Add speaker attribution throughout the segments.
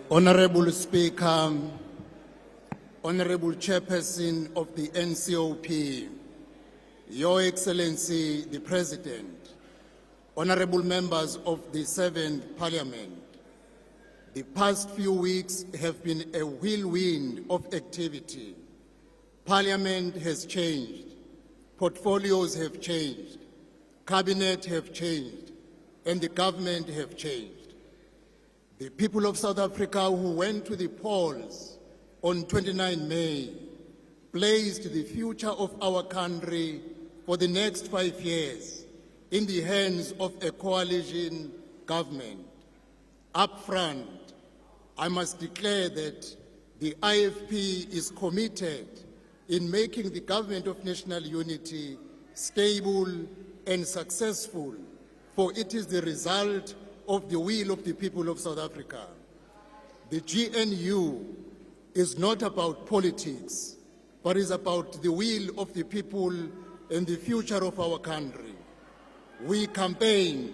Speaker 1: Honorable Speaker, Honorable Chairperson of the NCOP, Your Excellency the President, Honorable members of the 7th Parliament, the past few weeks have been a whirlwind of activity. Parliament has changed, portfolios have changed, cabinet have changed, and the government have changed. The people of South Africa who went to the polls on 29 May placed the future of our country for the next 5 years in the hands of a coalition government. Up front, I must declare that the IFP is committed in making the government of national unity stable and successful, for it is the result of the will of the people of South Africa. The GNU is not about politics, but is about the will of the people and the future of our country. We campaigned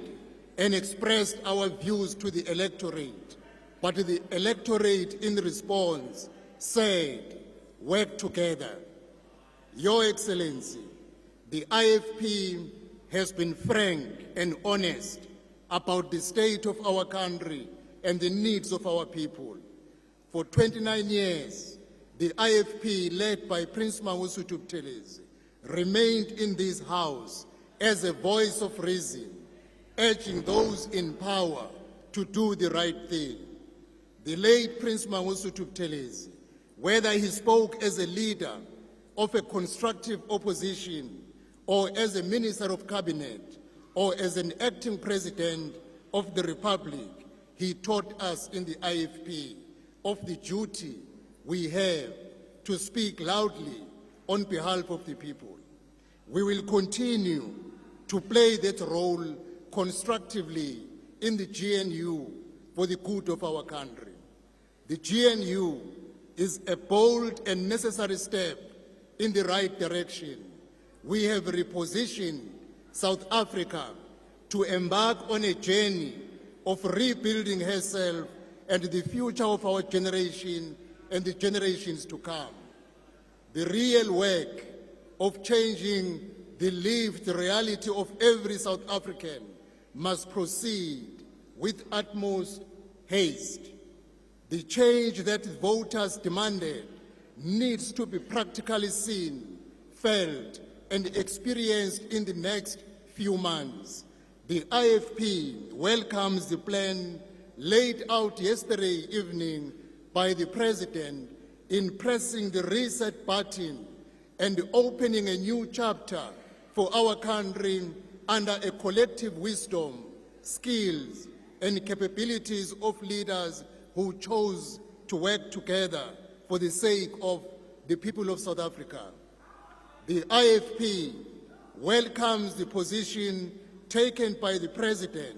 Speaker 1: and expressed our views to the electorate, but the electorate in response said, work together. Your Excellency, the IFP has been frank and honest about the state of our country and the needs of our people. For 29 years, the IFP, led by Prince Mangosuthu Buthelezi, remained in this house as a voice of reason, urging those in power to do the right thing. The late Prince Mangosuthu Buthelezi, whether he spoke as a leader of a constructive opposition or as a minister of cabinet or as an acting president of the Republic, he taught us in the IFP of the duty we have to speak loudly on behalf of the people. We will continue to play that role constructively in the GNU for the good of our country. The GNU is a bold and necessary step in the right direction. We have repositioned South Africa to embark on a journey of rebuilding herself and the future of our generation and the generations to come. The real work of changing the lived reality of every South African must proceed with utmost haste. The change that voters demanded needs to be practically seen, felt, and experienced in the next few months. The IFP welcomes the plan laid out yesterday evening by the President in pressing the reset button and opening a new chapter for our country under a collective wisdom, skills, and capabilities of leaders who chose to work together for the sake of the people of South Africa. The IFP welcomes the position taken by the President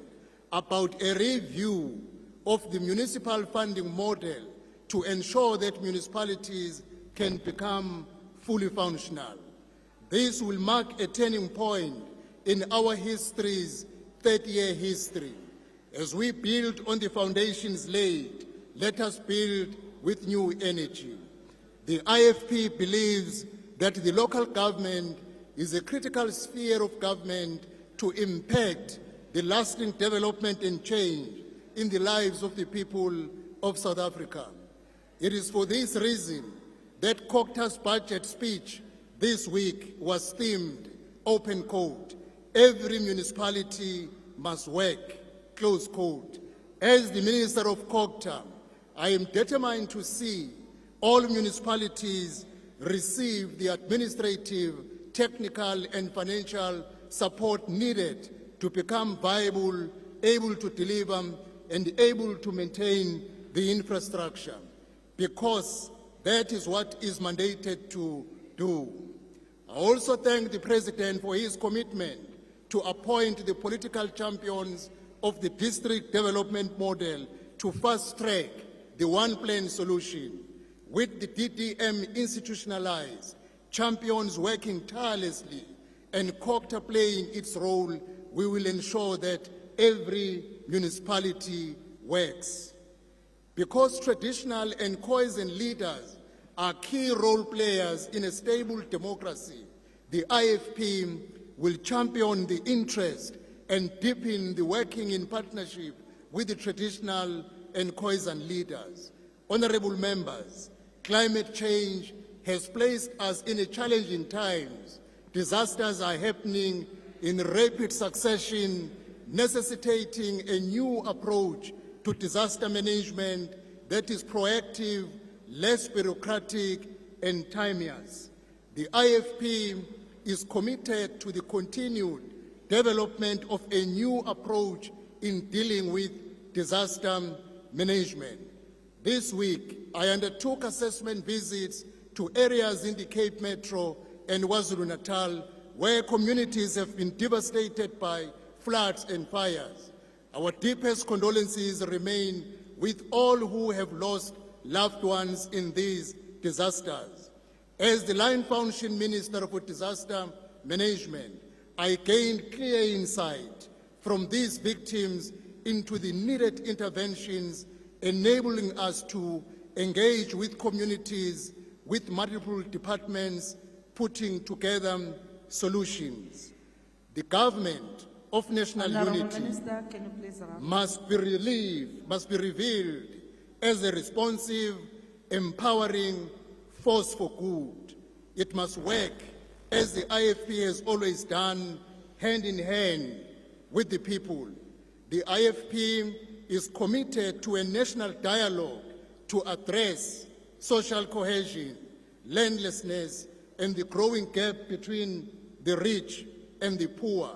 Speaker 1: about a review of the municipal funding model to ensure that municipalities can become fully functional. This will mark a turning point in our history's 30-year history. As we build on the foundations laid, let us build with new energy. The IFP believes that the local government is a critical sphere of government to impact the lasting development and change in the lives of the people of South Africa. It is for this reason that Cocta's budget speech this week was themed, open quote, every municipality must work, close quote. As the Minister of Cocta, I am determined to see all municipalities receive the administrative, technical, and financial support needed to become viable, able to deliver, and able to maintain the infrastructure, because that is what is mandated to do. I also thank the President for his commitment to appoint the political champions of the district development model to fast-track the one-plan solution. With the DDM institutionalized, champions working tirelessly, and Cocta playing its role, we will ensure that every municipality works. Because traditional and cohesion leaders are key role players in a stable democracy, the IFP will champion the interest and deepen the working in partnership with the traditional and cohesion leaders. Honorable members, climate change has placed us in a challenging times. Disasters are happening in rapid succession, necessitating a new approach to disaster management that is proactive, less bureaucratic, and timeous. The IFP is committed to the continued development of a new approach in dealing with disaster management. This week, I undertook assessment visits to areas in the Cape Metro and KwaZulu-Natal where communities have been devastated by floods and fires. Our deepest condolences remain with all who have lost loved ones in these disasters. As the Lion Foundation Minister for Disaster Management, I gained clear insight from these victims into the needed interventions, enabling us to engage with communities, with multiple departments, putting together solutions. The government of national unity
Speaker 2: Minister, can you please wrap?
Speaker 1: must be revealed as a responsive, empowering force for good. It must work as the IFP has always done, hand in hand with the people. The IFP is committed to a national dialogue to address social cohesion, landlessness, and the growing gap between the rich and the poor.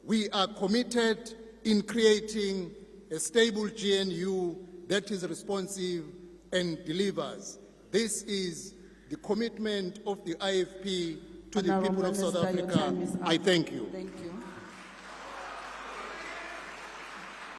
Speaker 1: We are committed in creating a stable GNU that is responsive and delivers. This is the commitment of the IFP to the people of South Africa. I thank you.
Speaker 2: Thank you.